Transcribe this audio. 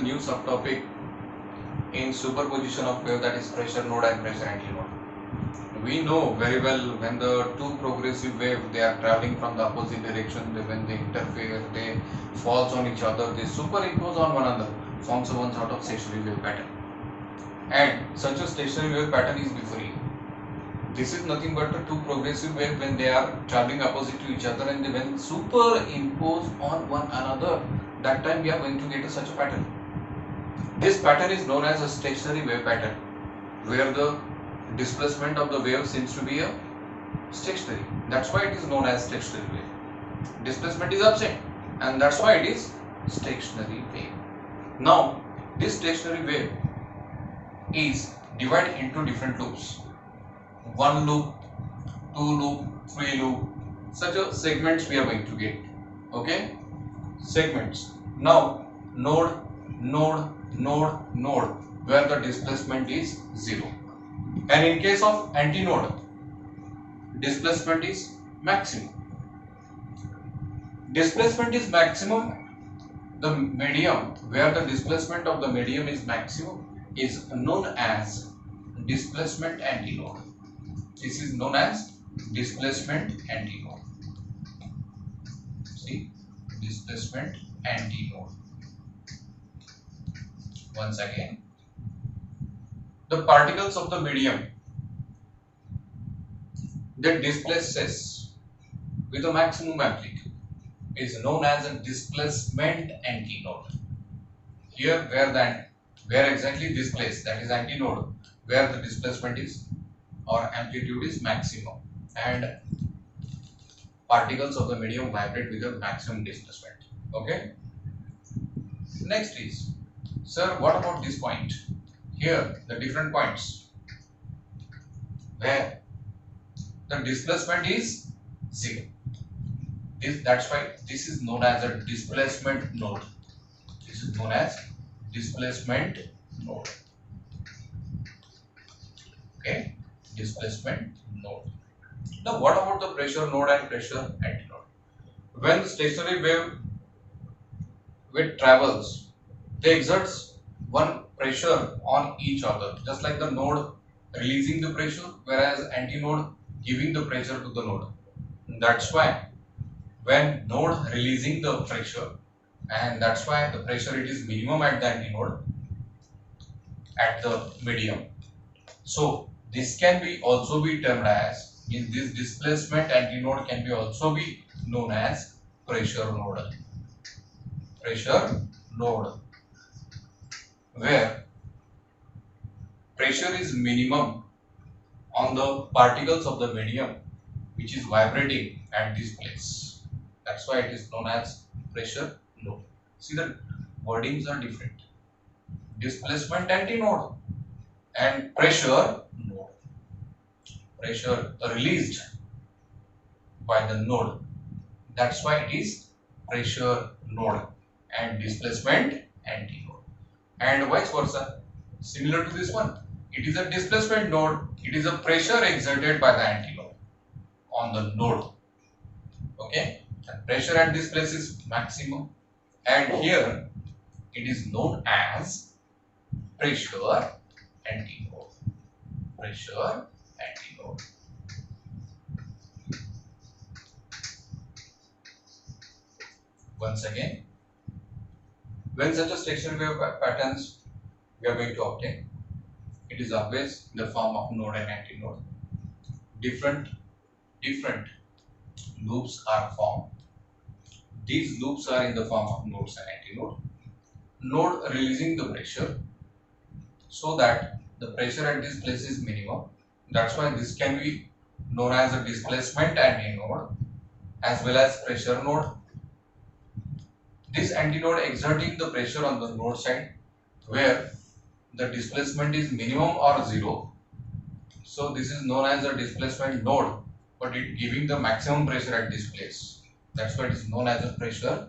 new subtopic in superposition of wave, that is pressure node and pressure antinode. We know very well when the two progressive wave they are traveling from the opposite direction, when they interfere, they falls on each other, they superimpose on one another, forms one sort of stationary wave pattern. And such a stationary wave pattern is before you. This is nothing but the two progressive wave when they are traveling opposite to each other and they when superimpose on one another, that time we are going to get such a pattern. This pattern is known as a stationary wave pattern, where the displacement of the wave seems to be a stationary. That's why it is known as stationary wave. Displacement is absent and that's why it is stationary wave. Now this stationary wave is divided into different loops. One loop, two loop, three loop, such a segments we are going to get. Okay, segments. Now node, node, node, node, where the displacement is 0. And in case of antinode, displacement is maximum. Displacement is maximum. The medium where the displacement of the medium is maximum is known as displacement antinode. This is known as displacement antinode. See, displacement antinode. Once again, the particles of the medium that displaces with a maximum amplitude is known as a displacement antinode. Here where exactly this place, that is antinode, where the displacement is or amplitude is maximum and particles of the medium vibrate with a maximum displacement. Okay. Next is, sir, what about this point? Here the different points where the displacement is 0. That's why this is known as a displacement node. This is known as displacement node. Okay, displacement node. Now what about the pressure node and pressure antinode? When the stationary wave travels, they exerts one pressure on each other, just like the node releasing the pressure, whereas antinode giving the pressure to the node. That's why when node releasing the pressure, and that's why the pressure it is minimum at the antinode at the medium. So this can be also be termed as, in this displacement antinode can be also be known as pressure node. Pressure node, where pressure is minimum on the particles of the medium which is vibrating at this place. That's why it is known as pressure node. See, the wordings are different. Displacement antinode and pressure node. Pressure released by the node. That's why it is pressure node and displacement antinode. And vice versa. Similar to this one, it is a displacement node. It is a pressure exerted by the antinode on the node. Okay, and pressure at this place is maximum, and here it is known as pressure antinode. Pressure antinode. Once again, when such a stationary wave patterns we are going to obtain, it is always in the form of node and antinode. Different loops are formed. These loops are in the form of nodes and antinode. Node releasing the pressure so that the pressure at this place is minimum. That's why this can be known as a displacement antinode as well as pressure node. This antinode exerting the pressure on the node side where the displacement is minimum or 0. So this is known as a displacement node, but it giving the maximum pressure at this place. That's why it is known as a pressure